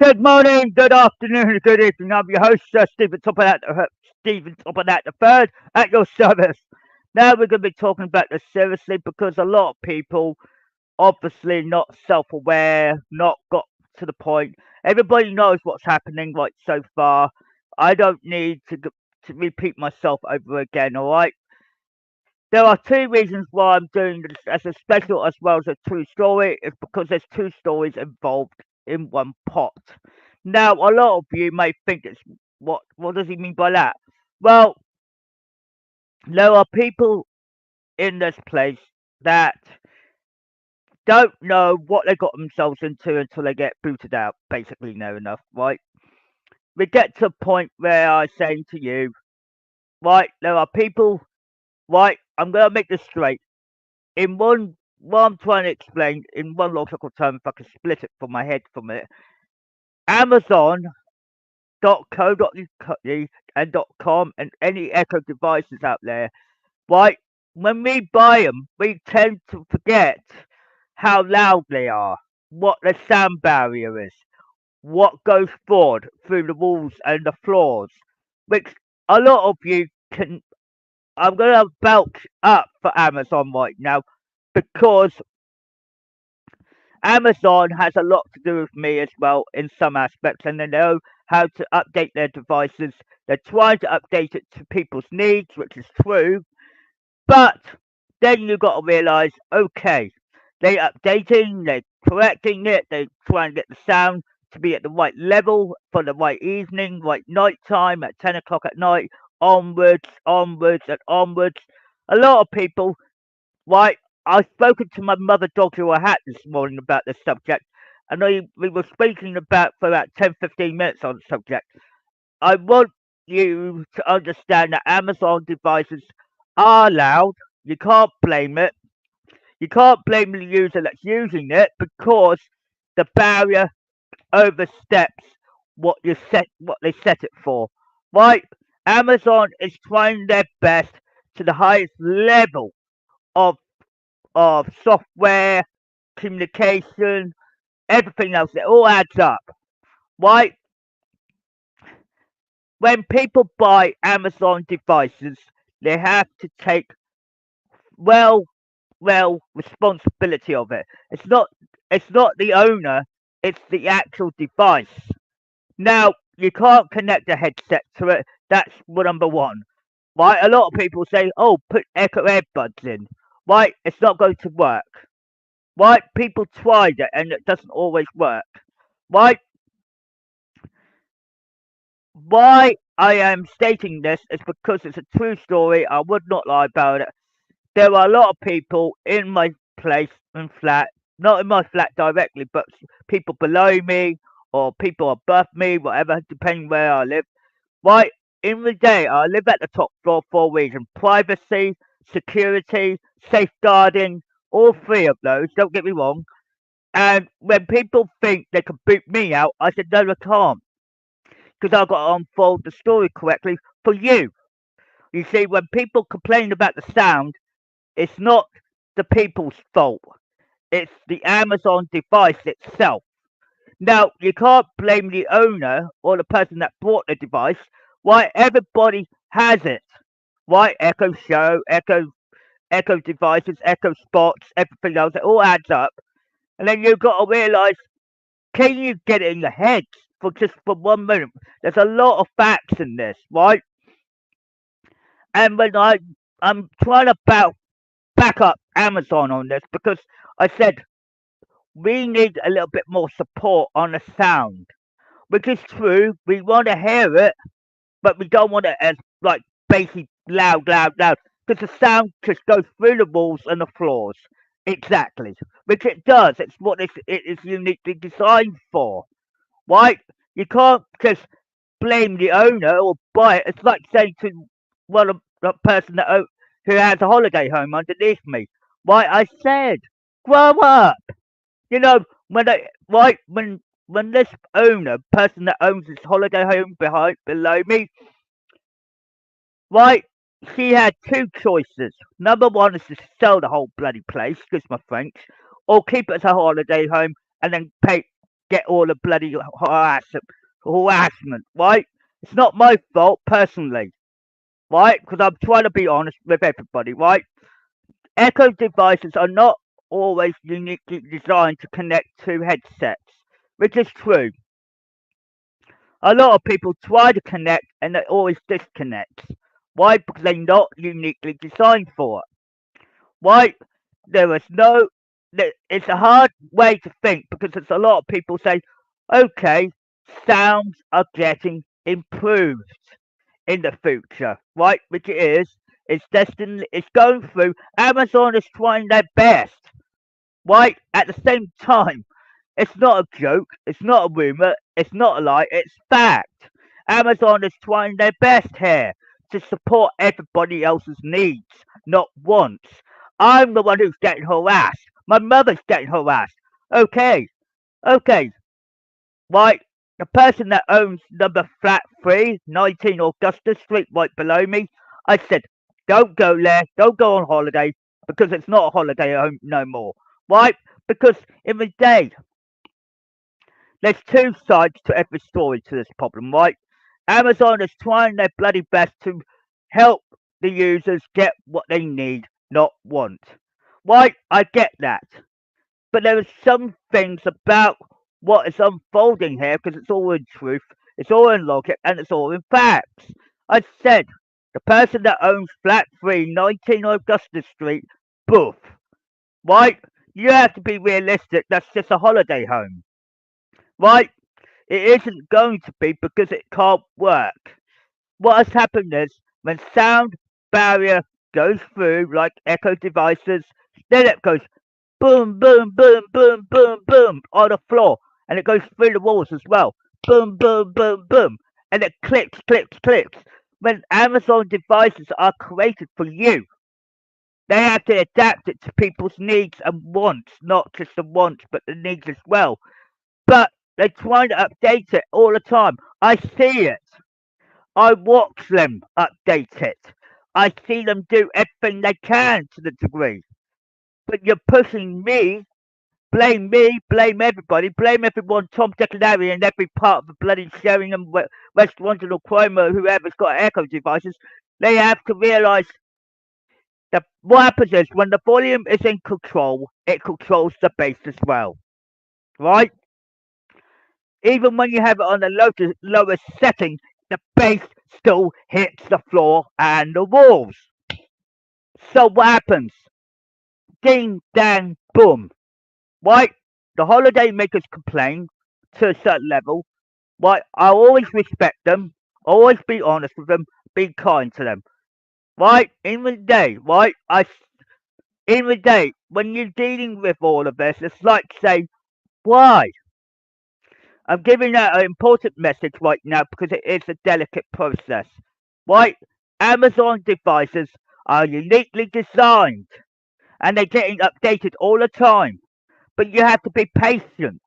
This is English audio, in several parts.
Good morning, good afternoon, good evening. I'm your host, Stephen Topham the third at your service. Now we're going to be talking about this seriously because a lot of people, obviously not self-aware, not got to the point. Everybody knows what's happening right so far. I don't need to repeat myself over again. All right. There are two reasons why I'm doing this as a special as well as a true story. It's because there's two stories involved in one pot. Now, a lot of you may think it's what does he mean by that? Well, there are people in this place that don't know what they got themselves into until they get booted out, basically near enough, right? We get to a point where I'm saying to you, right, there are people, right, I'm gonna make this straight. In one what I'm trying to explain in one logical term, if I can split it from my head from it, Amazon.co.uk and .com and any Echo devices out there, right? When we buy them, we tend to forget how loud they are, what the sound barrier is, what goes forward through the walls and the floors, which a lot of you can. I'm going to vouch up for Amazon right now because Amazon has a lot to do with me as well in some aspects, and they know how to update their devices. They're trying to update it to people's needs, which is true, but then you've got to realise, okay, they're updating, they're correcting it, they're trying to get the sound to be at the right level for the right evening, right night time at 10 o'clock at night, onwards, and onwards. A lot of people, right? I've spoken to my mother, Dr. Hatt, this morning about this subject, and we were speaking about for about 10-15 minutes on the subject. I want you to understand that Amazon devices are loud. You can't blame it. You can't blame the user that's using it because the barrier oversteps what they set it for. Right? Amazon is trying their best to the highest level of software, communication, everything else. It all adds up. Right? When people buy Amazon devices, they have to take well, responsibility of it. It's not the owner, it's the actual device. Now, you can't connect a headset to it. That's number one. Right? A lot of people say, oh, put Echo earbuds in. Right? It's not going to work. Right? People tried it and it doesn't always work. Right? Why I am stating this is because it's a true story. I would not lie about it. There are a lot of people in my place and flat, not in my flat directly, but people below me or people above me, whatever, depending where I live. Right, in the day, I live at the top floor for a reason. Privacy, security, safeguarding, all three of those, don't get me wrong. And when people think they can boot me out, I said, no, they can't. Because I've got to unfold the story correctly for you. You see, when people complain about the sound, it's not the people's fault. It's the Amazon device itself. Now, you can't blame the owner or the person that bought the device. Why everybody has it. Why Echo Show, Echo devices, Echo Spots, everything else, it all adds up. And then you've got to realise, can you get it in your head for just for 1 minute? There's a lot of facts in this, right? And I'm trying to back up Amazon on this because I said we need a little bit more support on the sound, which is true. We want to hear it, but we don't want it as like bassy, loud, because the sound just goes through the walls and the floors. Exactly, which it does. It's what it is uniquely designed for, right? You can't just blame the owner or buy it. It's like saying to one of the person who has a holiday home underneath me, right? I said, grow up. You know, when this person that owns this holiday home below me, right, she had two choices. Number one is to sell the whole bloody place, excuse my French, or keep it as a holiday home and then pay. get all the bloody harassment, right? It's not my fault personally, right? Because I'm trying to be honest with everybody, right? Echo devices are not always uniquely designed to connect to headsets, which is true. A lot of people try to connect and they always disconnect. Why? Because they're not uniquely designed for it. Why? There is no. It's a hard way to think because there's a lot of people say, okay, sounds are getting improved in the future, right? Which it is. It's destined. It's going through. Amazon is trying their best, right? At the same time, it's not a joke. It's not a rumor. It's not a lie. It's fact. Amazon is trying their best here to support everybody else's needs, not wants. I'm the one who's getting harassed. My mother's getting harassed. Okay, okay, right. The person that owns number flat 3, 19 Augusta Street, right below me, I said, don't go there. Don't go on holiday because it's not a holiday home no more. Right? Because in the day, there's two sides to every story to this problem, right? Amazon is trying their bloody best to help the users get what they need, not want. Right? I get that. But there are some things about what is unfolding here because it's all in truth, it's all in logic, and it's all in facts. I said the person that owns flat 3, 19 Augusta Street, boof. Right? You have to be realistic, that's just a holiday home. Right? It isn't going to be because it can't work. What has happened is when sound barrier goes through, like echo devices, then it goes boom, boom, boom, boom, boom, boom on the floor, and it goes through the walls as well. Boom, boom, boom, boom, and it clicks, clicks, clicks. When Amazon devices are created for you, they have to adapt it to people's needs and wants, not just the wants, but the needs as well. But they're trying to update it all the time. I see it. I watch them update it. I see them do everything they can to the degree. But you're pushing me, blame everybody, blame everyone, Tom, Dick and Harry and every part of the bloody Sheringham, West London or Cromer, whoever's got echo devices. They have to realise that what happens is when the volume is in control, it controls the bass as well. Right? Even when you have it on the lowest setting, the bass still hits the floor and the walls. So what happens? Ding, dang, boom. Right? The holiday makers complain to a certain level. Right? I always respect them. Always be honest with them. Be kind to them. Right? In the day, right? In the day, when you're dealing with all of this, it's like saying, why? I'm giving out an important message right now because it is a delicate process. Right? Amazon devices are uniquely designed and they're getting updated all the time. But you have to be patient.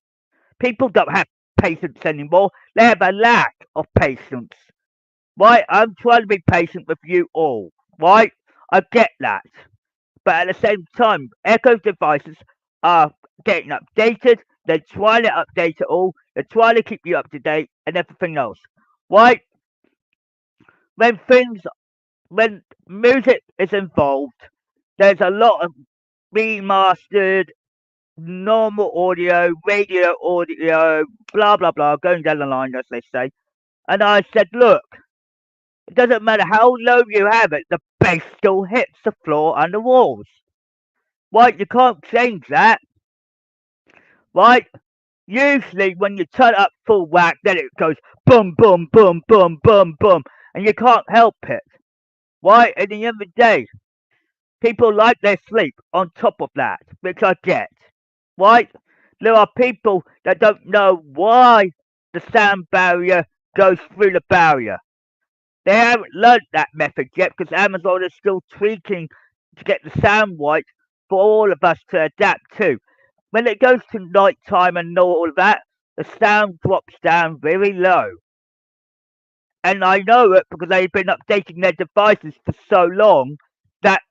People don't have patience anymore. They have a lack of patience. Right? I'm trying to be patient with you all. Right? I get that. But at the same time, Echo devices are getting updated. They're trying to update it all. They're trying to keep you up to date and everything else. Right? When things, when music is involved, there's a lot of remastered, normal audio, radio audio, blah blah blah, going down the line as they say. And I said, look, it doesn't matter how low you have it, the bass still hits the floor and the walls. Right? You can't change that. Right? Usually, when you turn up full whack, then it goes boom, boom, boom, boom, boom, boom, and you can't help it. Right? At the end of the day, people like their sleep on top of that, which I get. Right? There are people that don't know why the sound barrier goes through the barrier. They haven't learned that method yet because Amazon is still tweaking to get the sound right for all of us to adapt to. When it goes to night time and all of that, the sound drops down very low. And I know it because they've been updating their devices for so long that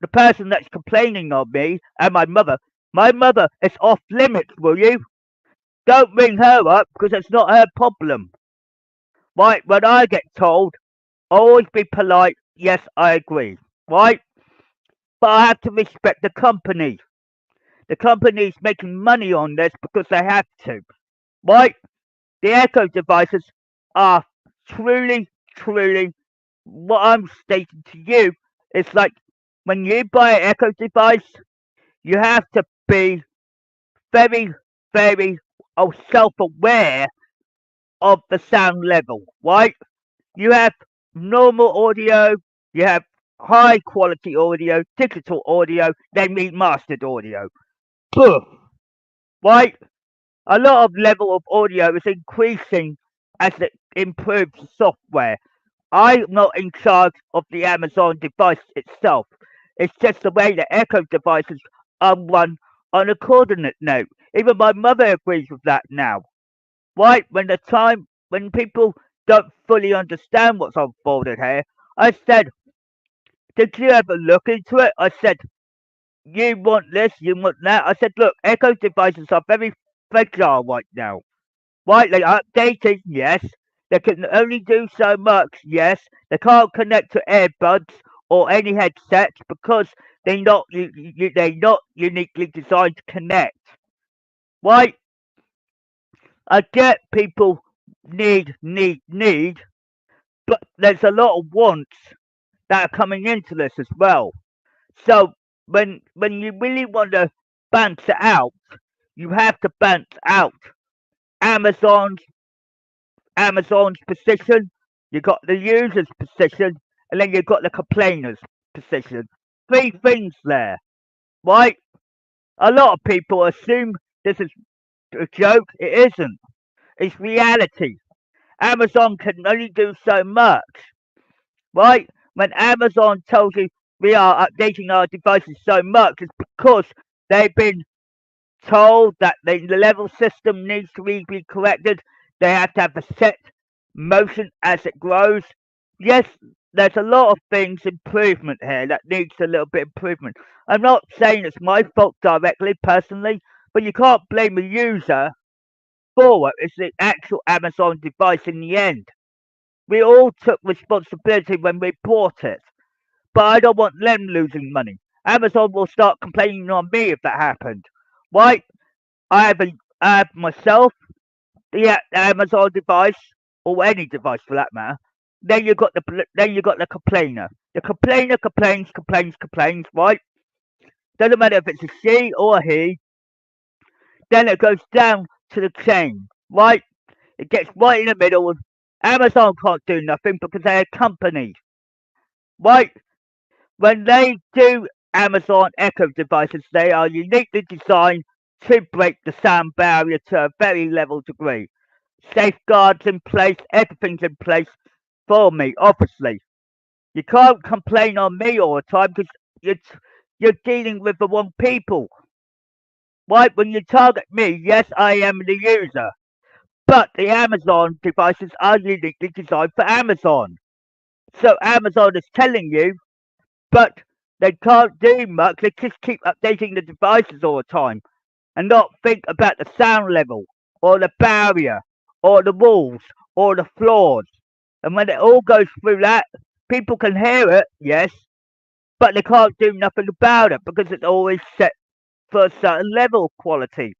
the person that's complaining on me and my mother is off limits, will you? Don't ring her up because it's not her problem. Right? When I get told, always be polite. Yes, I agree. Right? But I have to respect the company. The company's making money on this because they have to. Right? The Echo devices are truly, truly what I'm stating to you. It's like when you buy an Echo device, you have to be very, very self aware of the sound level, right? You have normal audio, you have high quality audio, digital audio, then remastered audio. Poof, right? A lot of level of audio is increasing as it improves the software. I'm not in charge of the Amazon device itself. It's just the way the Echo devices are run on a coordinate note. Even my mother agrees with that now. Right? When people don't fully understand what's unfolded here, I said, did you ever look into it? I said, you want this, you want that. I said, look, Echo devices are very fragile right now. Right, they are updated, yes. They can only do so much, yes. They can't connect to earbuds or any headsets because they're not uniquely designed to connect. Right, I get people need, but there's a lot of wants that are coming into this as well. So when you really want to balance it out, you have to balance out Amazon's Amazon's position, you got the user's position, and then you've got the complainer's position. Three things there, right? A lot of people assume this is a joke. It isn't. It's reality. Amazon can only do so much, right? When Amazon tells you we are updating our devices so much, it's because they've been told that the level system needs to be corrected. They have to have a set motion as it grows. Yes, there's a lot of things improvement here that needs a little bit improvement. I'm not saying it's my fault directly, personally, but you can't blame a user for it. It's the actual Amazon device in the end. We all took responsibility when we bought it, but I don't want them losing money. Amazon will start complaining on me if that happened. Right? I have myself the Amazon device or any device for that matter. Then you got the complainer. The complainer complains. Right? Doesn't matter if it's a she or a he. Then it goes down to the chain. Right? It gets right in the middle. And Amazon can't do nothing because they're a company. Right? When they do Amazon Echo devices, they are uniquely designed to break the sound barrier to a very level degree. Safeguards in place, everything's in place for me, obviously. You can't complain on me all the time because you're dealing with the wrong people. Right? When you target me, yes, I am the user. But the Amazon devices are uniquely designed for Amazon. So Amazon is telling you, but they can't do much. They just keep updating the devices all the time and not think about the sound level or the barrier or the walls or the floors. And when it all goes through that, people can hear it, yes, but they can't do nothing about it because it's always set for a certain level of quality.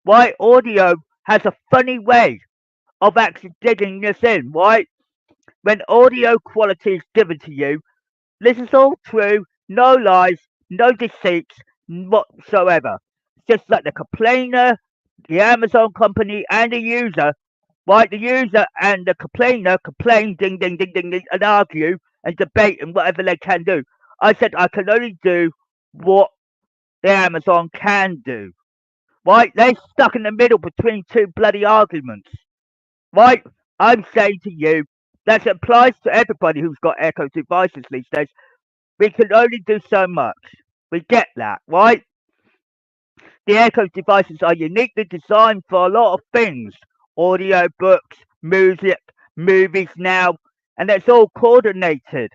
Why audio has a funny way of actually digging this in, right? When audio quality is given to you, this is all true, no lies, no deceits whatsoever. Just like the complainer, the Amazon company, and the user, right? The user and the complainer complain, ding, and argue and debate and whatever they can do. I said I can only do what the Amazon can do, right? They're stuck in the middle between two bloody arguments, right? I'm saying to you, that applies to everybody who's got Echo devices these days. We can only do so much. We get that, right? The Echo devices are uniquely designed for a lot of things audio books, music, movies now, and it's all coordinated,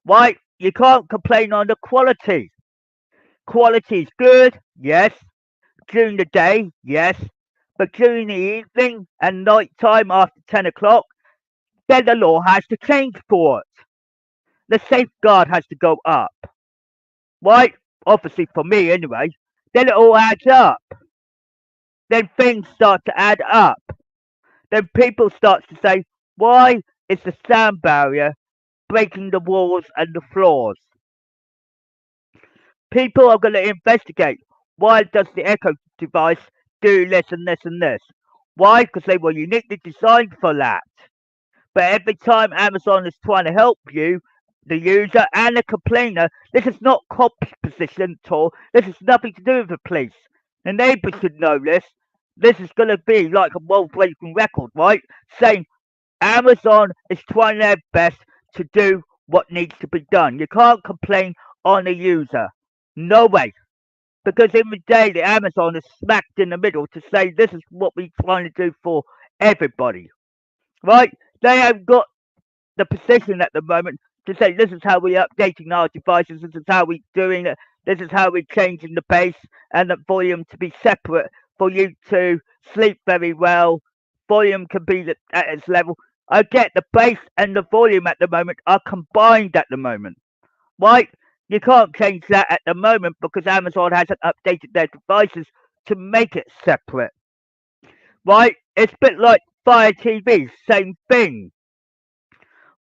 right? You can't complain on the quality. Quality is good, yes. During the day, yes. But during the evening and night time after 10 o'clock, then the law has to change for it. The safeguard has to go up. Right? Obviously for me anyway. Then it all adds up. Then things start to add up. Then people start to say, why is the sound barrier breaking the walls and the floors? People are going to investigate. Why does the Echo device do this and this and this? Why? Because they were uniquely designed for that. But every time Amazon is trying to help you, the user and the complainer, this is not cop's position at all. This has nothing to do with the police. The neighbours should know this. This is going to be like a world-breaking record, right? Saying Amazon is trying their best to do what needs to be done. You can't complain on the user. No way. Because in the day, the Amazon is smacked in the middle to say this is what we're trying to do for everybody. Right? They have got the position at the moment to say this is how we're updating our devices, this is how we're doing it, this is how we're changing the bass and the volume to be separate for you to sleep very well. Volume can be at its level. I get the bass and the volume at the moment are combined at the moment. Right? You can't change that at the moment because Amazon hasn't updated their devices to make it separate. Right? It's a bit like Fire TV, same thing.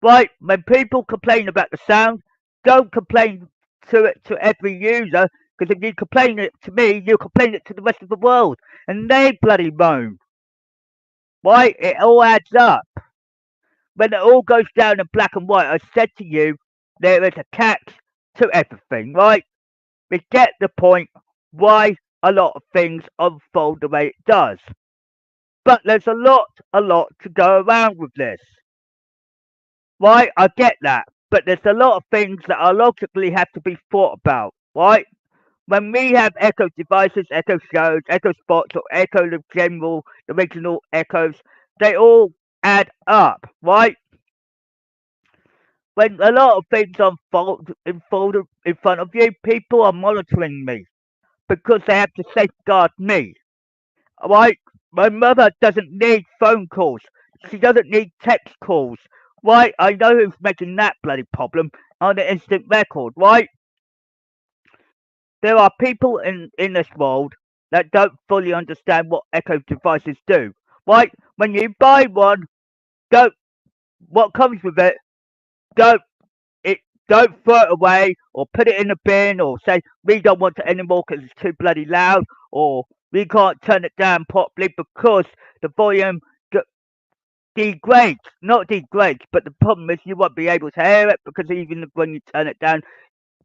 Right, when people complain about the sound, don't complain to it to every user, because if you complain it to me, you complain it to the rest of the world, and they bloody moan. Right, it all adds up. When it all goes down in black and white, I said to you, there is a catch to everything, right? We get the point why a lot of things unfold the way it does. But there's a lot to go around with this. Right, I get that. But there's a lot of things that are logically have to be thought about, right? When we have Echo devices, Echo shows, Echo spots, or Echo the general, the original Echoes, they all add up, right? When a lot of things unfold in front of you, people are monitoring me because they have to safeguard me, right? My mother doesn't need phone calls. She doesn't need text calls. Right? I know who's making that bloody problem on the instant record, right? There are people in this world that don't fully understand what Echo devices do. Right? When you buy one, don't what comes with it, don't it don't throw it away or put it in a bin or say we don't want it anymore because it's too bloody loud or we can't turn it down properly because the volume degrades, not degrades, but the problem is you won't be able to hear it because even when you turn it down,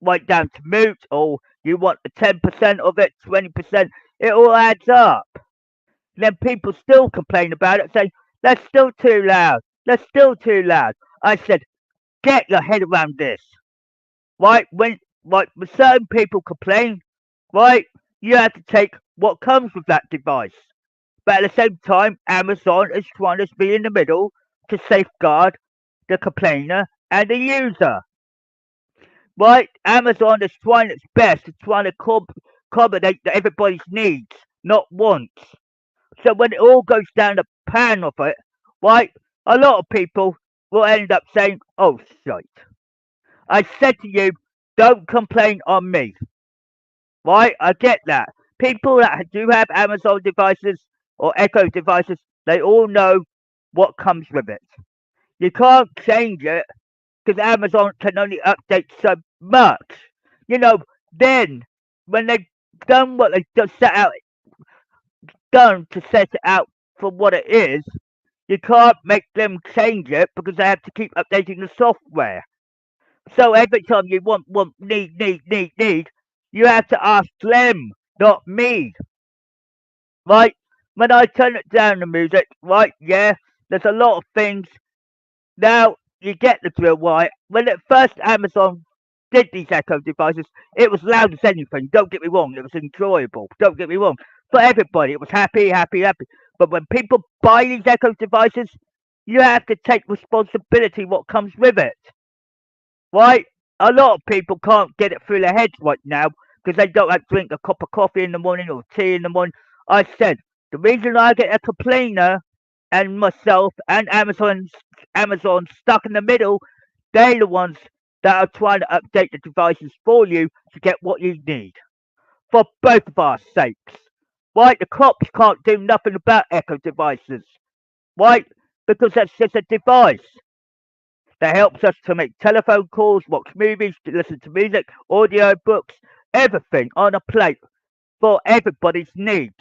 right down to mute, or you want the 10% of it, 20%, it all adds up. Then people still complain about it, saying, that's still too loud, that's still too loud. I said, get your head around this. Right? When certain people complain, right, you have to take what comes with that device. But at the same time, Amazon is trying to be in the middle to safeguard the complainer and the user. Right? Amazon is trying its best to try to accommodate everybody's needs, not wants. So when it all goes down the pan of it, right, a lot of people will end up saying, oh, shite. I said to you, don't complain on me. Right? I get that. People that do have Amazon devices or Echo devices, they all know what comes with it. You can't change it because Amazon can only update so much. You know, then when they've done what they've just done to set it out for what it is, you can't make them change it because they have to keep updating the software. So every time you need, you have to ask them, not me. Right? When I turn it down the music, right, yeah, there's a lot of things. Now you get the drill, right? When at first Amazon did these Echo devices, it was loud as anything. Don't get me wrong, it was enjoyable. Don't get me wrong. For everybody, it was happy, happy, happy. But when people buy these Echo devices, you have to take responsibility what comes with it. Right? A lot of people can't get it through their heads right now because they don't like drink a cup of coffee in the morning or tea in the morning. I said, The reason I get a complainer and myself and Amazon stuck in the middle, they're the ones that are trying to update the devices for you to get what you need. For both of our sakes. Right? The cops can't do nothing about Echo devices. Right? Because that's just a device that helps us to make telephone calls, watch movies, to listen to music, audio books, everything on a plate for everybody's needs.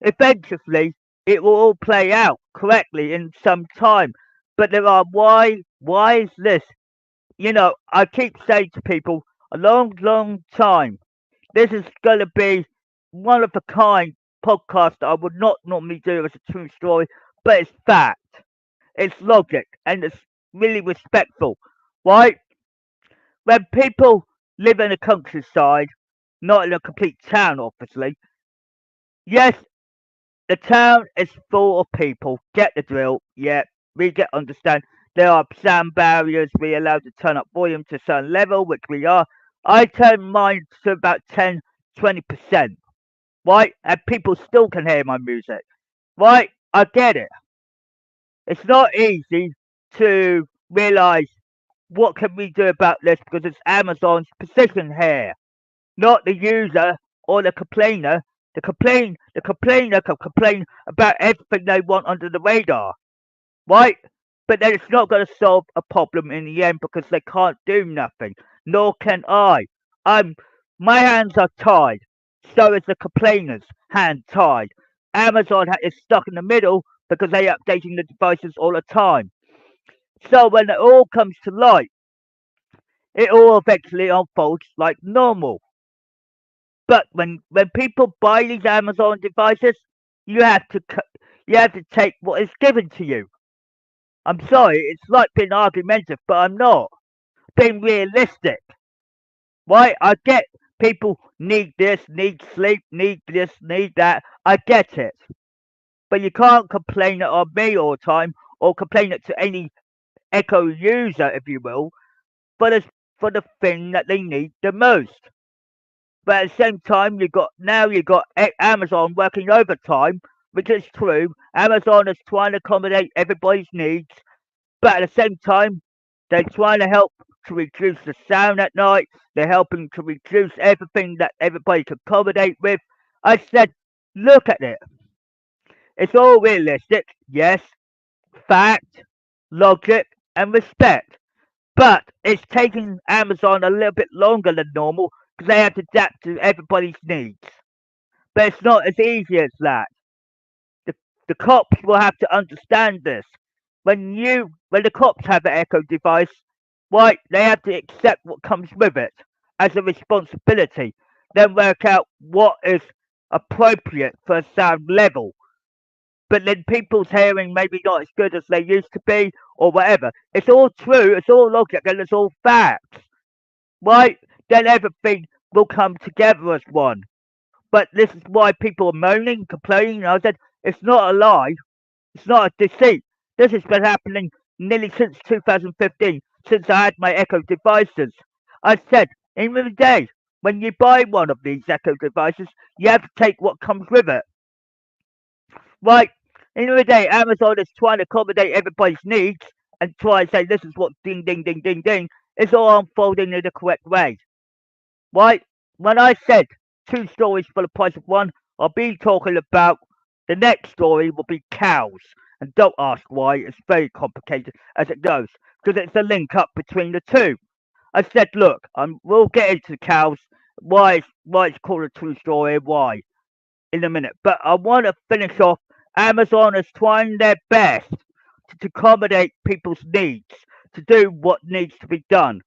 Eventually, it will all play out correctly in some time. But there are why is this? I keep saying to people a long time, this is going to be one of a kind podcast that I would not normally do as a true story, but it's fact, it's logic, and it's really respectful. Right? When people live in the countryside, not in a complete town, obviously, yes, the town is full of people. Get the drill. Yeah, we get understand. There are sound barriers. We're allowed to turn up volume to a certain level, which we are. I turn mine to about 10, 20%. Right? And people still can hear my music. Right? I get it. It's not easy to realize what can we do about this because it's Amazon's position here, not the user or the complainer. The complainer can complain about everything they want under the radar, right? But then it's not going to solve a problem in the end because they can't do nothing. Nor can I. I'm my hands are tied. So is the complainer's hand tied. Amazon is stuck in the middle because they're updating the devices all the time. So when it all comes to light, it all eventually unfolds like normal. But when people buy these Amazon devices, you have to you have to take what is given to you. I'm sorry, it's like being argumentative, but I'm not being realistic. Why? I get people need this, need sleep, need this, need that. I get it, but you can't complain it on me all the time, or complain it to any Echo user, if you will, for the thing that they need the most. But at the same time, you got Amazon working overtime, which is true. Amazon is trying to accommodate everybody's needs, but at the same time, they're trying to help to reduce the sound at night. They're helping to reduce everything that everybody can accommodate with. I said, look at it. It's all realistic, yes, fact, logic, and respect. But it's taking Amazon a little bit longer than normal because they have to adapt to everybody's needs. But it's not as easy as that. The, the cops will have to understand this. When the cops have an Echo device, right, they have to accept what comes with it as a responsibility. Then work out what is appropriate for a sound level. But then people's hearing maybe not as good as they used to be, or whatever. It's all true, it's all logic, and it's all facts, right? Then everything will come together as one. But this is why people are moaning, complaining. I said, it's not a lie, it's not a deceit. This has been happening nearly since 2015, since I had my Echo devices. I said, in the day, when you buy one of these Echo devices, you have to take what comes with it. Right? In the day, Amazon is trying to accommodate everybody's needs and try and say this is what ding ding ding ding ding. It's all unfolding in the correct way. Right? When I said two stories for the price of one, I'll be talking about the next story will be cows. And don't ask why, it's very complicated as it goes, because it's a link up between the two. I said, look, we'll get into cows, why it's called a true story, why, in a minute. But I want to finish off. Amazon is trying their best to accommodate people's needs, to do what needs to be done.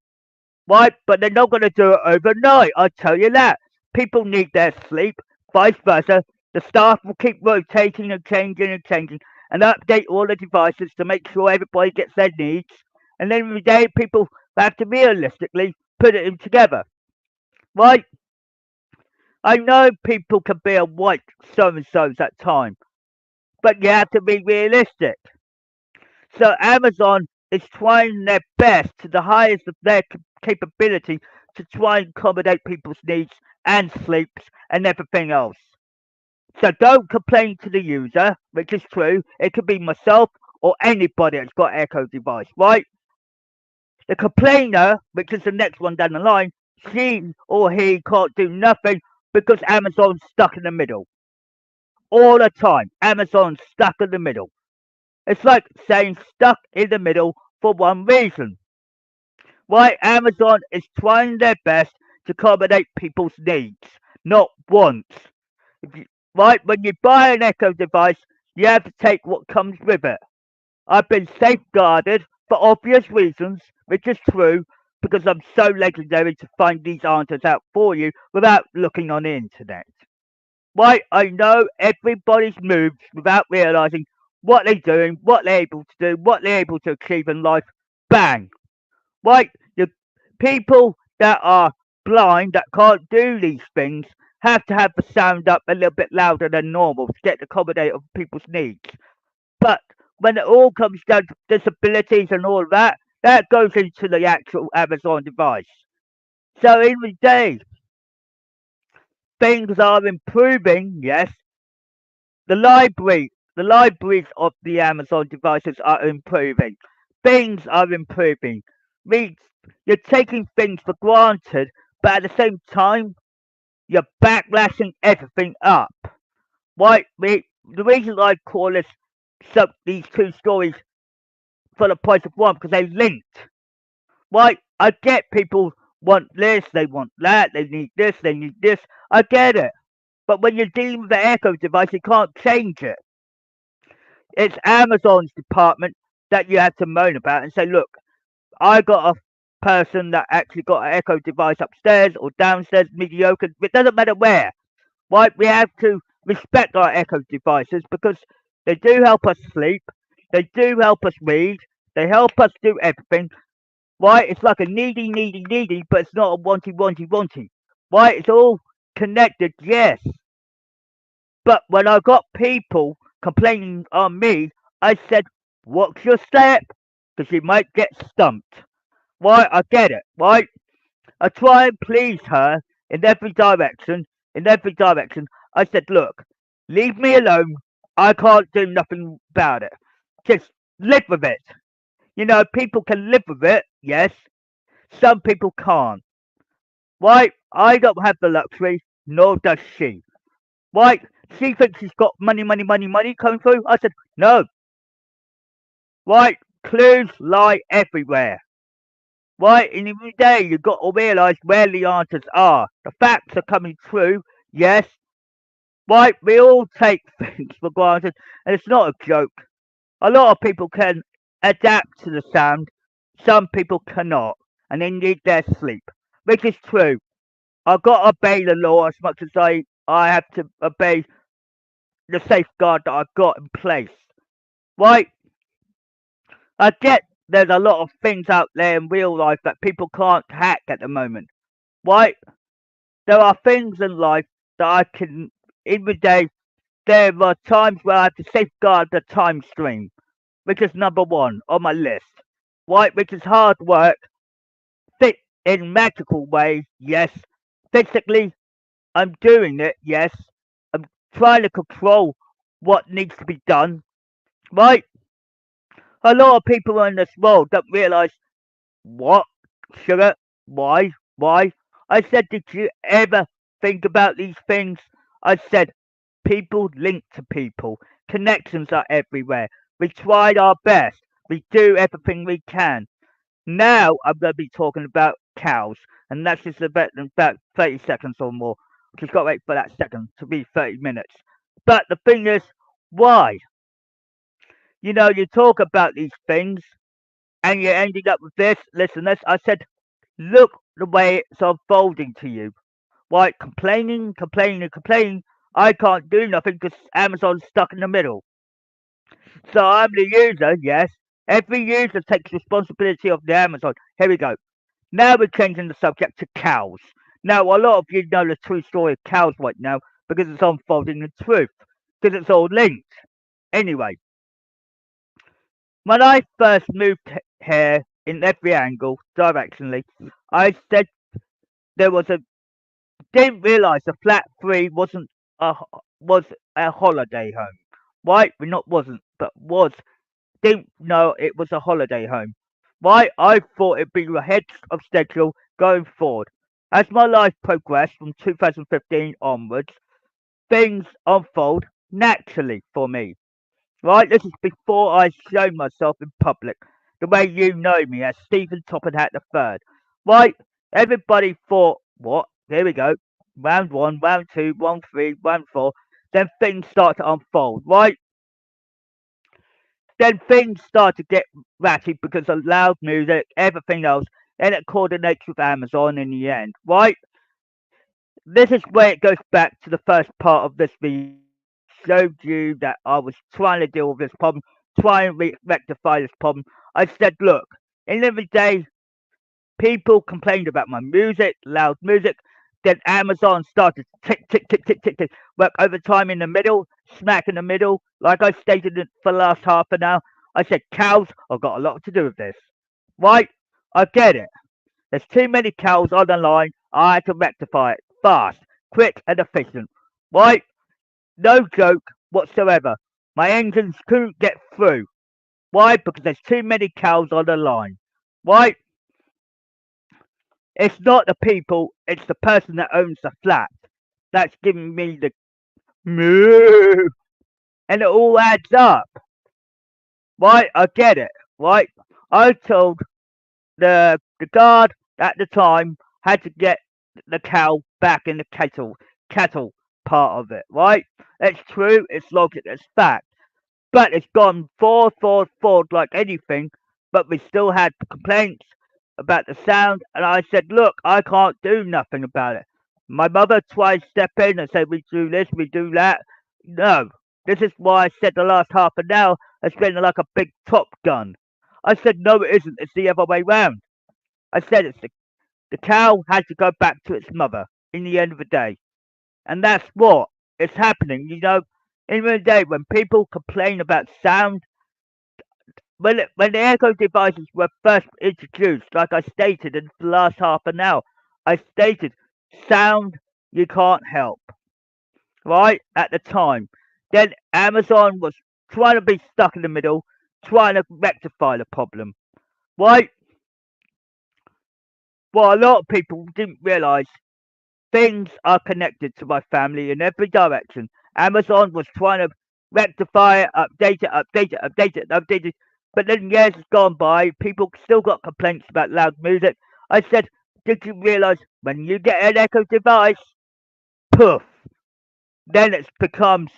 Right? But they're not going to do it overnight. I tell you that. People need their sleep. Vice versa. The staff will keep rotating and changing and update all the devices to make sure everybody gets their needs. And then every day, people have to realistically put it in together. Right? I know people can be a white so and so's at times, but you have to be realistic. So Amazon is trying their best to the highest of their capability to try and accommodate people's needs and sleeps and everything else. So don't complain to the user, which is true. It could be myself or anybody that's got an Echo device, right? The complainer, which is the next one down the line, she or he can't do nothing because Amazon's stuck in the middle. All the time, Amazon's stuck in the middle. It's like saying stuck in the middle for one reason. Why Amazon is trying their best to accommodate people's needs, not wants. If you, right, when you buy an Echo device, you have to take what comes with it. I've been safeguarded for obvious reasons, which is true, because I'm so legendary to find these answers out for you without looking on the internet. Why I know everybody's moves without realizing what they're doing, what they're able to do, what they're able to achieve in life. Bang! Right? The people that are blind, that can't do these things, have to have the sound up a little bit louder than normal to get the accommodate of people's needs. But when it all comes down to disabilities and all that, that goes into the actual Amazon device. So in the day, things are improving, yes. The libraries of the Amazon devices are improving. Things are improving. Means you're taking things for granted, but at the same time, you're backlashing everything up. Why? The reason I call these two stories for the price of one because they linked. Why? I get people want this, they want that, they need this, they need this. I get it. But when you're dealing with the Echo device, you can't change it. It's Amazon's department that you have to moan about and say, look, I got a person that actually got an Echo device upstairs or downstairs, mediocre. It doesn't matter where. Why? We have to respect our Echo devices because they do help us sleep, they do help us read, they help us do everything. Why? It's like a needy, but it's not a wanty. Why? It's all connected, yes. But when I got people complaining on me, I said, "What's your step?" Because you might get stumped. Why? I get it. Why? I try and please her in every direction. In every direction. I said, "Look, leave me alone. I can't do nothing about it. Just live with it." You know, people can live with it, yes. Some people can't. Why? I don't have the luxury, nor does she. Why? She thinks she's got money coming through. I said, no. Why? Clues lie everywhere. Why? In every day, you've got to realise where the answers are. The facts are coming through, yes. Why? We all take things for granted, and it's not a joke. A lot of people can adapt to the sound, some people cannot, and they need their sleep, which is true. I've got to obey the law as much as I have to obey the safeguard that I've got in place. Right? I get there's a lot of things out there in real life that people can't hack at the moment. Right? There are things in life that I can, in the day, there are times where I have to safeguard the time stream, which is number one on my list. Right? Which is hard work, fit in magical ways, yes. Physically, I'm doing it, yes. I'm trying to control what needs to be done, right? A lot of people in this world don't realize what, sugar, why. I said, did you ever think about these things? I said, people link to people, connections are everywhere. We tried our best, we do everything we can. Now I'm going to be talking about cows, and that's just about 30 seconds or more. Just got to wait for that second to be 30 minutes. But the thing is, why? You know, you talk about these things, and you're ending up with this, listen, this. I said, look the way it's unfolding to you. Why, complaining. I can't do nothing because Amazon's stuck in the middle. So I'm the user, yes. Every user takes responsibility of the Amazon. Here we go. Now we're changing the subject to cows. Now, a lot of you know the true story of cows right now because it's unfolding the truth, because it's all linked. Anyway, when I first moved here in every angle, directionally, I said there was a, didn't realise the flat 3 wasn't a was a holiday home. Right? Well, not wasn't, but was. Didn't know it was a holiday home. Right? I thought it'd be ahead of schedule going forward. As my life progressed from 2015 onwards, things unfold naturally for me. Right? This is before I show myself in public, the way you know me as Stephen Topham Hatt the Third. Right? Everybody thought, what? Here we go. Round one, round two, round three, round four. Then things start to unfold, right? Then things start to get ratty because of loud music, everything else, and it coordinates with Amazon in the end, right? This is where it goes back to the first part of this video. Showed you that I was trying to deal with this problem, trying to rectify this problem. I said, look, in the end of the day, people complained about my music, loud music. Then Amazon started tick, tick, tick, tick, tick, tick. Work overtime in the middle, smack in the middle. Like I stated it for the last half an hour, I said, cows have got a lot to do with this. Right? I get it. There's too many cows on the line. I had to rectify it fast, quick, and efficient. Right? No joke whatsoever. My engines couldn't get through. Why? Because there's too many cows on the line. Right? It's not the people, it's the person that owns the flat that's giving me the moo. And it all adds up. Right? I get it. Right? I told the guard at the time had to get the cow back in the cattle part of it. Right? It's true, it's logic, it's fact. But it's gone forward like anything. But we still had complaints about the sound, and I said, "Look, I can't do nothing about it." My mother tried to step in and say, "We do this, we do that." No, this is why I said the last half an hour has been like a big Top Gun. I said, "No, it isn't. It's the other way round." I said, "It's the cow has to go back to its mother in the end of the day," and that's what is happening. In the day when people complain about sound, when the echo devices were first introduced, like I stated in the last half an hour, I stated sound you can't help, right? At the time. Then Amazon was trying to be stuck in the middle, trying to rectify the problem. Right? Well, a lot of people didn't realize things are connected to my family in every direction. Amazon was trying to rectify it, update it. But then years has gone by, people still got complaints about loud music. I said, did you realize when you get an Echo device, poof, then it becomes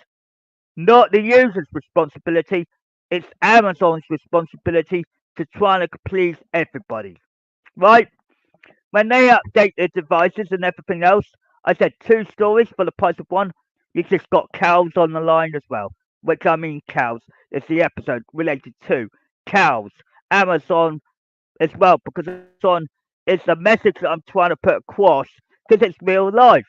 not the user's responsibility, it's Amazon's responsibility to try and please everybody. Right? When they update their devices and everything else, I said 2 stories for the price of one. You just got cows on the line as well. Which I mean cows. It's the episode related to cows. Amazon as well, because Amazon is the message that I'm trying to put across because it's real life.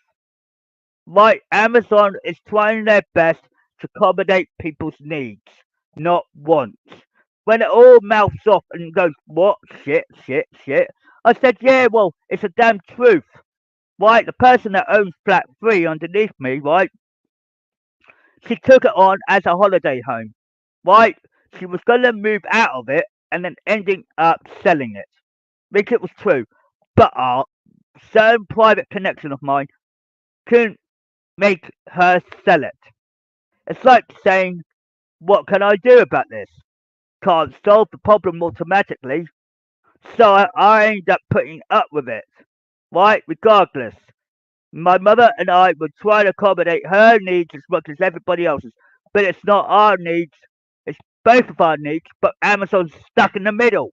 Right? Amazon is trying their best to accommodate people's needs, not wants. When it all mouths off and goes, what? Shit, shit, shit. I said, yeah, well, it's a damn truth. Right? The person that owns flat 3 underneath me, right? She took it on as a holiday home. Right? She was going to move out of it and then ending up selling it. Which it was true. But a certain private connection of mine couldn't make her sell it. It's like saying, what can I do about this? Can't solve the problem automatically. So I ended up putting up with it. Right? Regardless. My mother and I would try to accommodate her needs as much as everybody else's. But it's not our needs. It's both of our needs. But Amazon's stuck in the middle.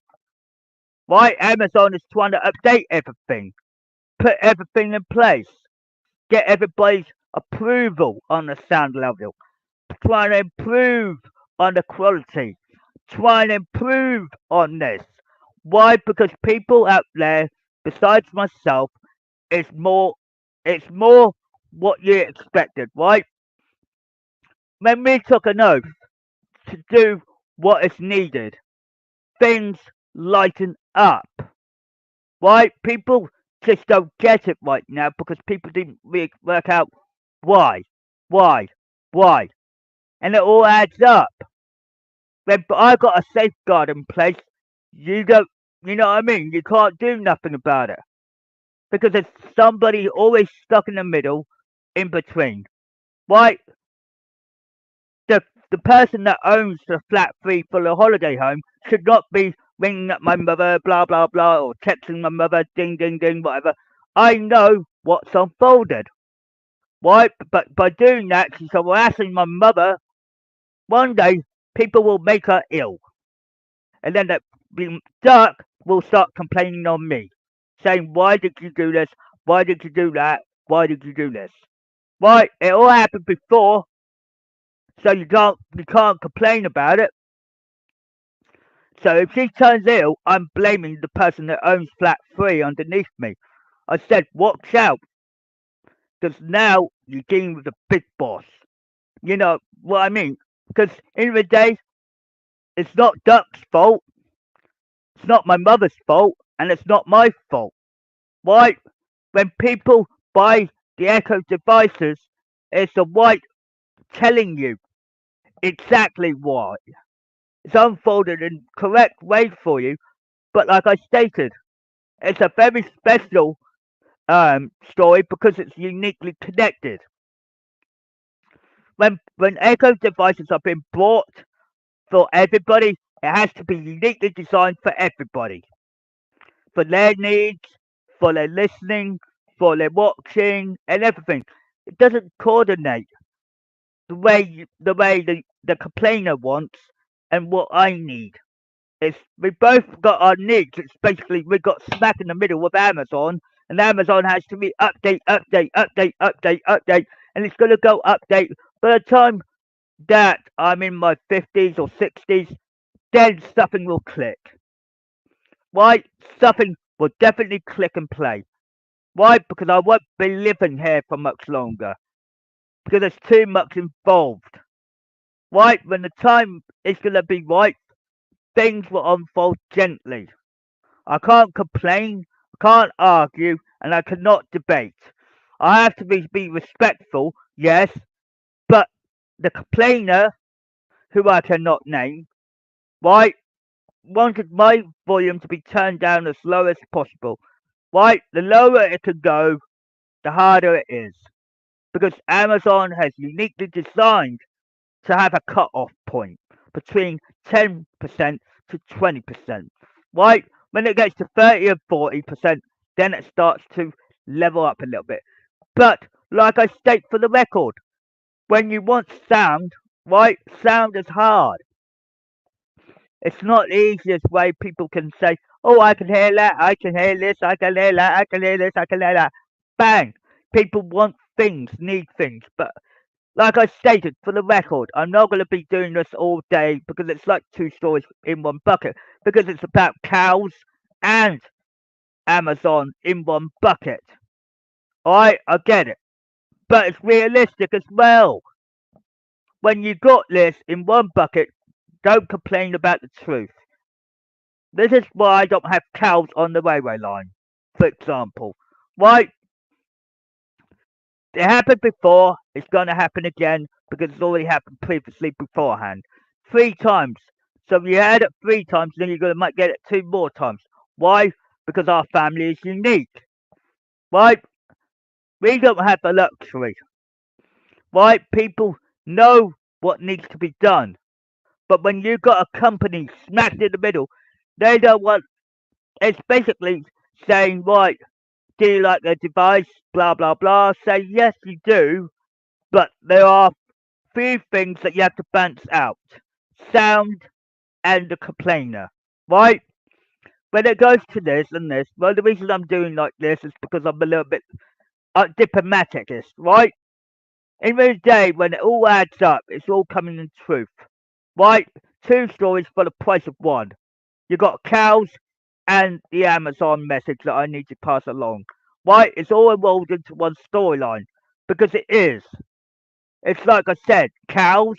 Right? Amazon is trying to update everything. Put everything in place. Get everybody's approval on the sound level. Try to improve on the quality. Try and improve on this. Why? Because people out there, besides myself, it's more it's more what you expected, right? When we took an oath to do what is needed, things lighten up. Right? People just don't get it right now because people didn't really work out why. Why? Why? And it all adds up. Then I got a safeguard in place. You don't, you know what I mean? You can't do nothing about it because there's somebody always stuck in the middle, in between. Why? The person that owns the flat fee for the holiday home should not be ringing up my mother, blah blah blah, or texting my mother, ding ding ding, whatever. I know what's unfolded. Why? But by doing that, she's harassing my mother. One day, people will make her ill, and then that Duck will start complaining on me, saying, "Why did you do this? Why did you do that? Why did you do this?" Why? It all happened before, so you can't complain about it. So if she turns ill, I'm blaming the person that owns flat 3 underneath me. I said, watch out, because now you're dealing with the big boss. You know what I mean? Because in the day, it's not Duck's fault, it's not my mother's fault, and it's not my fault. Why? When people buy the Echo devices, it's the white telling you exactly why. It's unfolded in correct way for you, but like I stated, it's a very special story because it's uniquely connected. When Echo devices are being bought for everybody, it has to be uniquely designed for everybody, for their needs, for their listening, for their watching, and everything. It doesn't coordinate the complainer wants and what I need. It's we both got our needs. It's basically we got smack in the middle with Amazon, and Amazon has to be update, and it's going to go update. By the time that I'm in my 50s or 60s, then something will click. Why? Something will definitely click and play. Why? Because I won't be living here for much longer. Because there's too much involved. Why? When the time is going to be right, things will unfold gently. I can't complain, I can't argue, and I cannot debate. I have to be respectful, yes, but the complainer, who I cannot name, why wanted my volume to be turned down as low as possible. Why? The lower it can go, the harder it is. Because Amazon has uniquely designed to have a cut-off point between 10% to 20%. Why? When it gets to 30 and 40%, then it starts to level up a little bit. But like I state for the record, when you want sound, right? Sound is hard. It's not the easiest way people can say, "Oh, I can hear that, I can hear this, I can hear that, I can hear this, I can hear that." Bang! People want things, need things, but like I stated, for the record, I'm not going to be doing this all day because it's like two stories in one bucket. Because it's about cows and Amazon in one bucket. Alright, I get it. But it's realistic as well. When you got this in one bucket, don't complain about the truth. This is why I don't have cows on the railway line, for example. Why? It happened before, it's going to happen again because it's already happened previously beforehand. 3 times. So if you had it 3 times, then you're going to might get it 2 more times. Why? Because our family is unique. Why? We don't have the luxury. Why? People know what needs to be done. But when you got a company smacked in the middle, they don't want. It's basically saying, right, do you like the device? Blah blah blah. Say yes, you do, but there are few things that you have to balance out: sound and the complainer. Right? When it goes to this and this, well, the reason I'm doing like this is because I'm a little bit diplomatic, right? In the day when it all adds up, it's all coming in truth. Right? 2 stories for the price of one. You got cows and the Amazon message that I need to pass along. Right? It's all rolled into one storyline because it is. It's like I said, cows,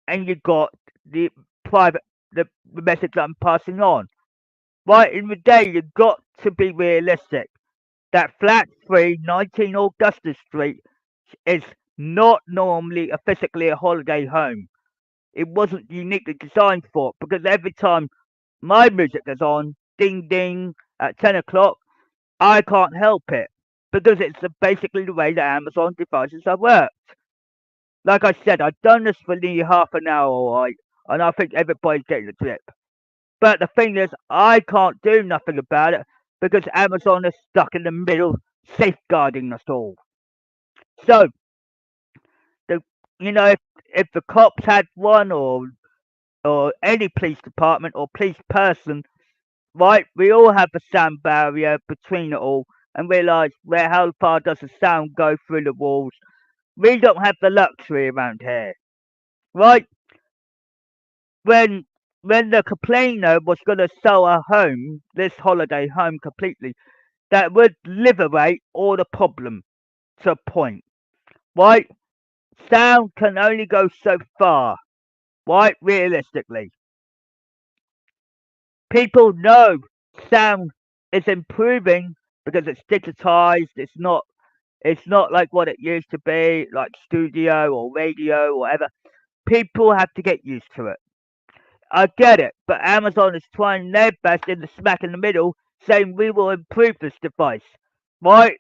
and you got the private, the message that I'm passing on. Right in the day, you've got to be realistic. That flat 3, 19 Augustus Street is not normally physically a holiday home. It wasn't uniquely designed for it because every time my music is on, ding ding, at 10 o'clock, I can't help it because it's basically the way the Amazon devices have worked. Like I said, I've done this for nearly half an hour, alright, and I think everybody's getting the grip. But the thing is, I can't do nothing about it because Amazon is stuck in the middle, safeguarding us all. So, the you know, if the cops had one, or any police department or police person, right, we all have a sound barrier between it all, and realise where how far does the sound go through the walls. We don't have the luxury around here, right? When when the complainer was going to sell a home, this holiday home completely, that would liberate all the problem to a point, right? Sound can only go so far, right? Realistically, people know sound is improving because it's digitized. It's not like what it used to be, like studio or radio or whatever. People have to get used to it. I get it, but Amazon is trying their best in the smack in the middle, saying we will improve this device. Right?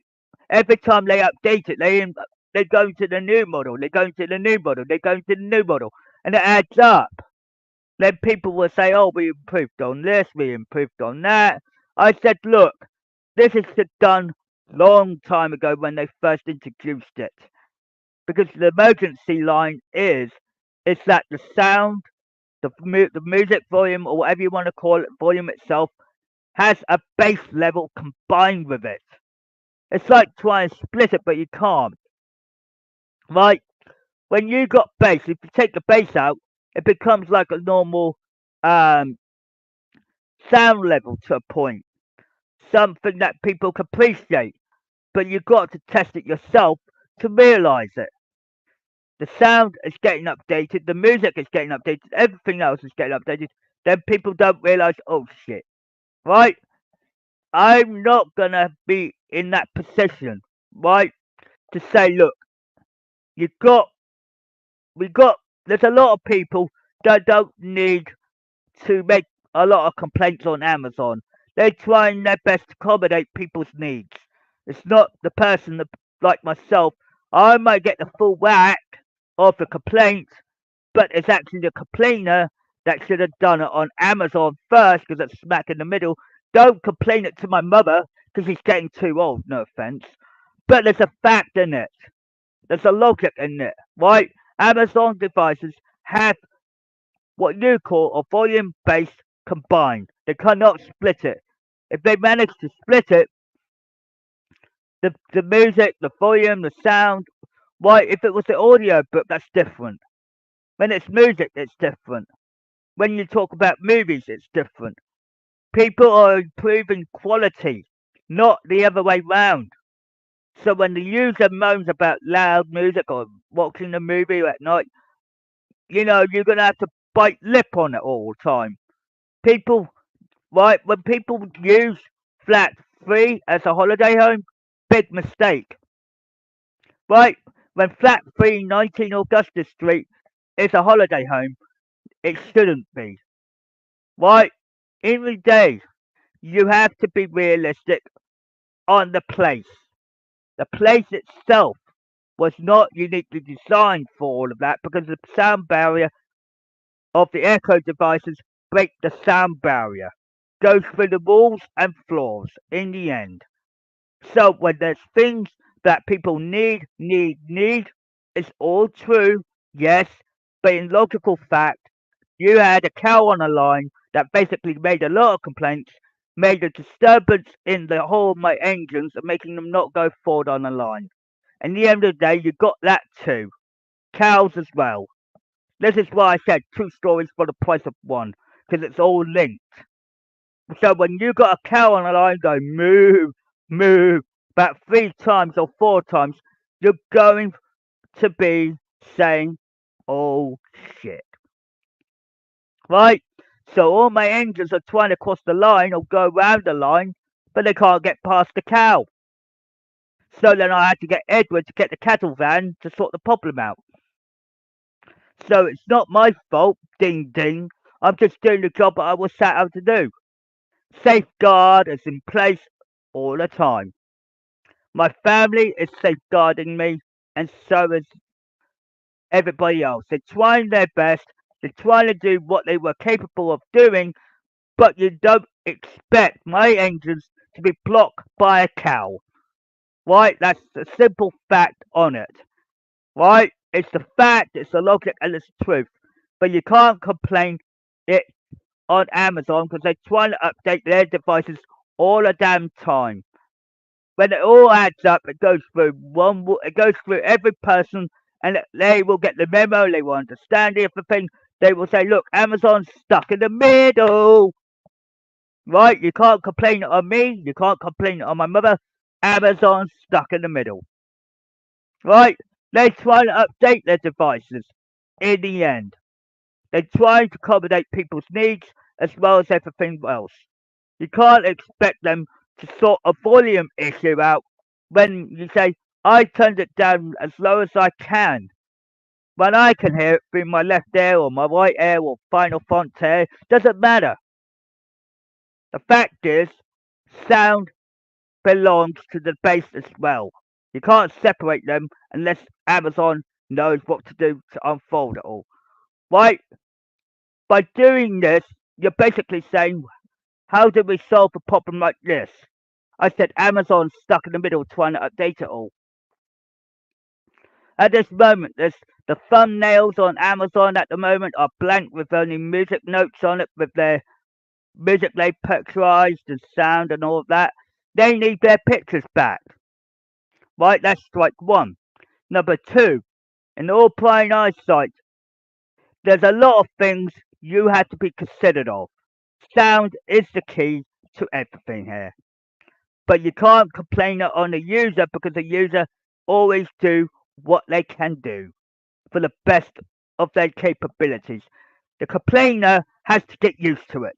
Every time they update it, they go to the new model, they go to the new model, they go to the new model, and it adds up. Then people will say, "Oh, we improved on this, we improved on that." I said, "Look, this is done long time ago when they first introduced it, because the emergency line is that the sound, the music volume, or whatever you want to call it, volume itself, has a bass level combined with it. It's like trying to split it, but you can't, right? When you got bass, if you take the bass out, it becomes like a normal um, sound level to a point, something that people can appreciate. But you've got to test it yourself to realize it. The sound is getting updated, the music is getting updated, everything else is getting updated. Then people don't realize, oh shit, right? I'm not gonna be in that position, right? To say, look, you got, we got, there's a lot of people that don't need to make a lot of complaints on Amazon. They're trying their best to accommodate people's needs. It's not the person that, like myself, I might get the full whack of the complaints, but it's actually the complainer that should have done it on Amazon first because it's smack in the middle. Don't complain it to my mother because she's getting too old, no offense. But there's a fact in it. There's a logic in it, right? Amazon devices have what you call a volume base combined. They cannot split it. If they manage to split it, the music, the volume, the sound, why, if it was the audio book, that's different. When it's music, it's different. When you talk about movies, it's different. People are improving quality, not the other way round. So when the user moans about loud music or watching the movie at night, you're gonna have to bite lip on it all the time. People, right? When people use flat three as a holiday home, big mistake, right? When flat three, 19 Augustus Street is a holiday home, it shouldn't be, right? In the day, you have to be realistic on the place. The place itself was not uniquely designed for all of that because the sound barrier of the echo devices break the sound barrier, goes through the walls and floors in the end. So when there's things that people need, it's all true, yes, but in logical fact, you had a cow on the line that basically made a lot of complaints, made a disturbance in the whole of my engines, and making them not go forward on the line. And the end of the day, you got that too. Cows as well. This is why I said two stories for the price of one, because it's all linked. So when you got a cow on the line going moo, moo, about three times or four times, you're going to be saying, oh shit. Right? So all my engines are trying to cross the line or go around the line, but they can't get past the cow. So then I had to get Edward to get the cattle van to sort the problem out. So it's not my fault, ding ding. I'm just doing the job that I was set out to do. Safeguard is in place all the time. My family is safeguarding me, and so is everybody else. They're trying their best. They're trying to do what they were capable of doing, but you don't expect my engines to be blocked by a cow. Right? That's the simple fact on it. Right? It's the fact, it's the logic, and it's the truth. But you can't complain it on Amazon because they're trying to update their devices all the damn time. When it all adds up, it goes through it goes through every person, and they will get the memo. They will understand everything. They will say, "Look, Amazon's stuck in the middle." Right? You can't complain on me. You can't complain on my mother. Amazon's stuck in the middle. Right? They try to update their devices. In the end, they're trying to accommodate people's needs as well as everything else. You can't expect them to sort a volume issue out when you say, I turned it down as low as I can. When I can hear it through my left ear or my right ear or final front ear, doesn't matter. The fact is, sound belongs to the bass as well. You can't separate them unless Amazon knows what to do to unfold it all. Right? By doing this, you're basically saying, how do we solve a problem like this? I said Amazon's stuck in the middle trying to update it all. At this moment, the thumbnails on Amazon at the moment are blank with only music notes on it with their music they picturized and sound and all of that. They need their pictures back. Right, that's strike one. Number two, in all plain eyesight, there's a lot of things you have to be considered of. Sound is the key to everything here. But you can't complain on the user because the user always do what they can do for the best of their capabilities. The complainer has to get used to it.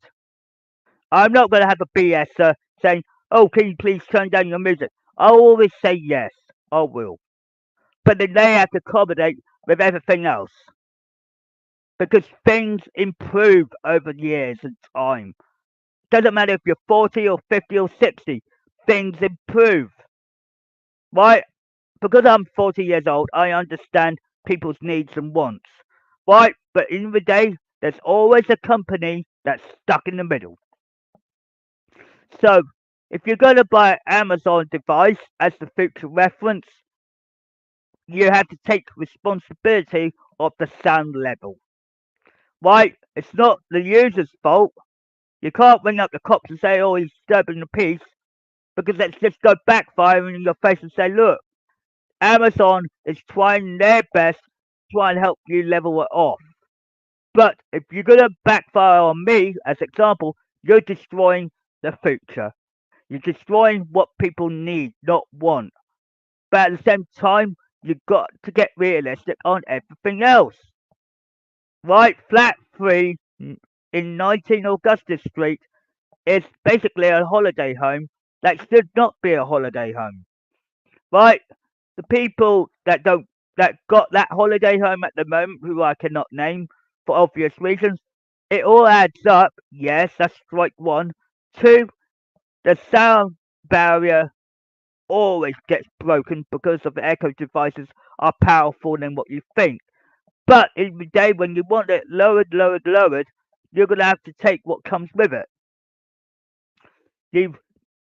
I'm not going to have a BSer saying, "Oh, can you please turn down your music?" I'll always say yes, I will. But then they have to accommodate with everything else because things improve over years and time. Doesn't matter if you're 40 or 50 or 60, things improve. Right? Because I'm 40 years old, I understand people's needs and wants. Right? But in the day, there's always a company that's stuck in the middle. So, if you're going to buy an Amazon device as the future reference, you have to take responsibility of the sound level. Right? It's not the user's fault. You can't ring up the cops and say, "Oh, he's disturbing the peace," because let's just go backfiring in your face and say, "Look, Amazon is trying their best to try and help you level it off." But if you're going to backfire on me, as example, you're destroying the future. You're destroying what people need, not want. But at the same time, you've got to get realistic on everything else. Right? Flat 3 in 19 Augustus Street is basically a holiday home that should not be a holiday home. Right? The people that got that holiday home at the moment, who I cannot name for obvious reasons, it all adds up. Yes, that's strike one. Two, the sound barrier always gets broken because of the echo devices are powerful than what you think. But in the day when you want it lowered, you're gonna have to take what comes with it. You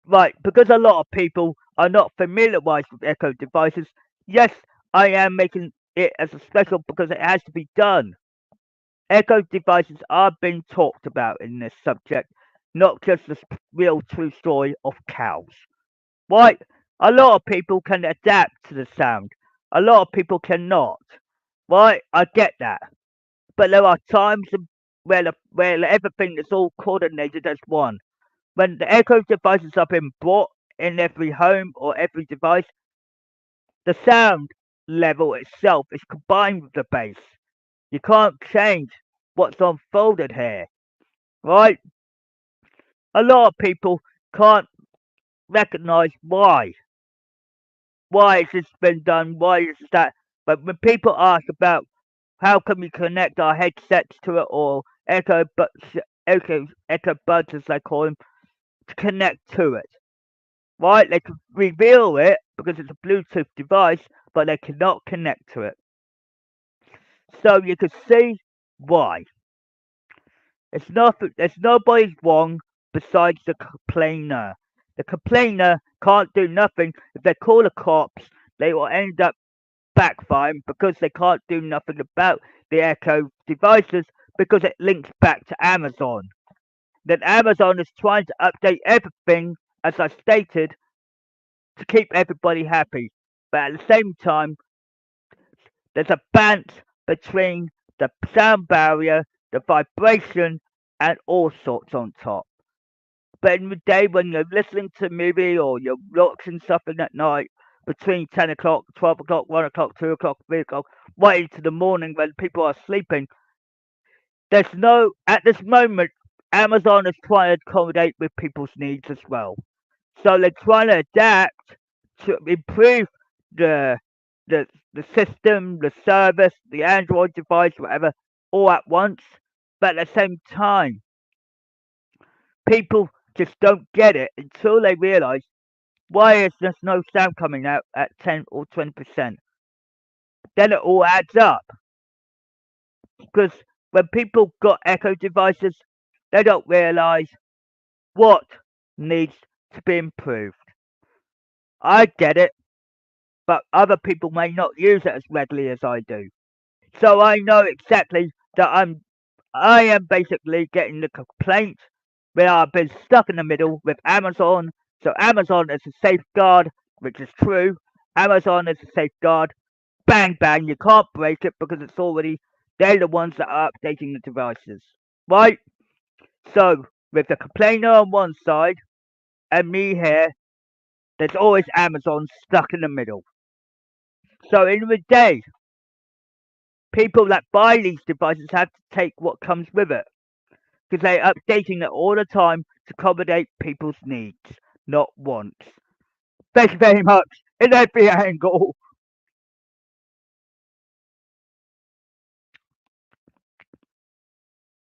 right, because a lot of people are not familiarized with echo devices. Yes, I am making it as a special because it has to be done. Echo devices are being talked about in this subject, not just the real true story of cows. Right? A lot of people can adapt to the sound. A lot of people cannot. Right? I get that. But there are times where everything is all coordinated as one. When the echo devices are being brought in every home or every device, the sound level itself is combined with the bass. You can't change what's unfolded here, right? A lot of people can't recognize why. why has this been done? Why is that? But when people ask about how can we connect our headsets to it or echo buds as they call them to connect to it, right? They can reveal it because it's a Bluetooth device, but they cannot connect to it. So you can see why. It's not. There's nobody wrong besides the complainer. The complainer can't do nothing. If they call the cops, they will end up backfiring because they can't do nothing about the Echo devices because it links back to Amazon. Then Amazon is trying to update everything, as I stated, to keep everybody happy. But at the same time, there's a balance between the sound barrier, the vibration, and all sorts on top. But in the day when you're listening to a movie or you're watching something at night between 10 o'clock, 12 o'clock, 1 o'clock, 2 o'clock, 3 o'clock, right into the morning when people are sleeping, there's no, at this moment, Amazon is trying to accommodate with people's needs as well. So they're trying to adapt to improve the the system, the service, the Android device, whatever, all at once. But at the same time, people just don't get it until they realise why is there no sound coming out at 10 or 20%. Then it all adds up because when people got Echo devices, they don't realise what needs to be improved. I get it, but other people may not use it as readily as I do. So I know exactly that I am basically getting the complaint where I've been stuck in the middle with Amazon. So Amazon is a safeguard, which is true. Amazon is a safeguard. Bang bang, you can't break it because it's already they're the ones that are updating the devices. Right? So with the complainer on one side and me here, there's always Amazon stuck in the middle. So in the day, people that buy these devices have to take what comes with it because they're updating it all the time to accommodate people's needs, not wants. Thank you very much. In every angle.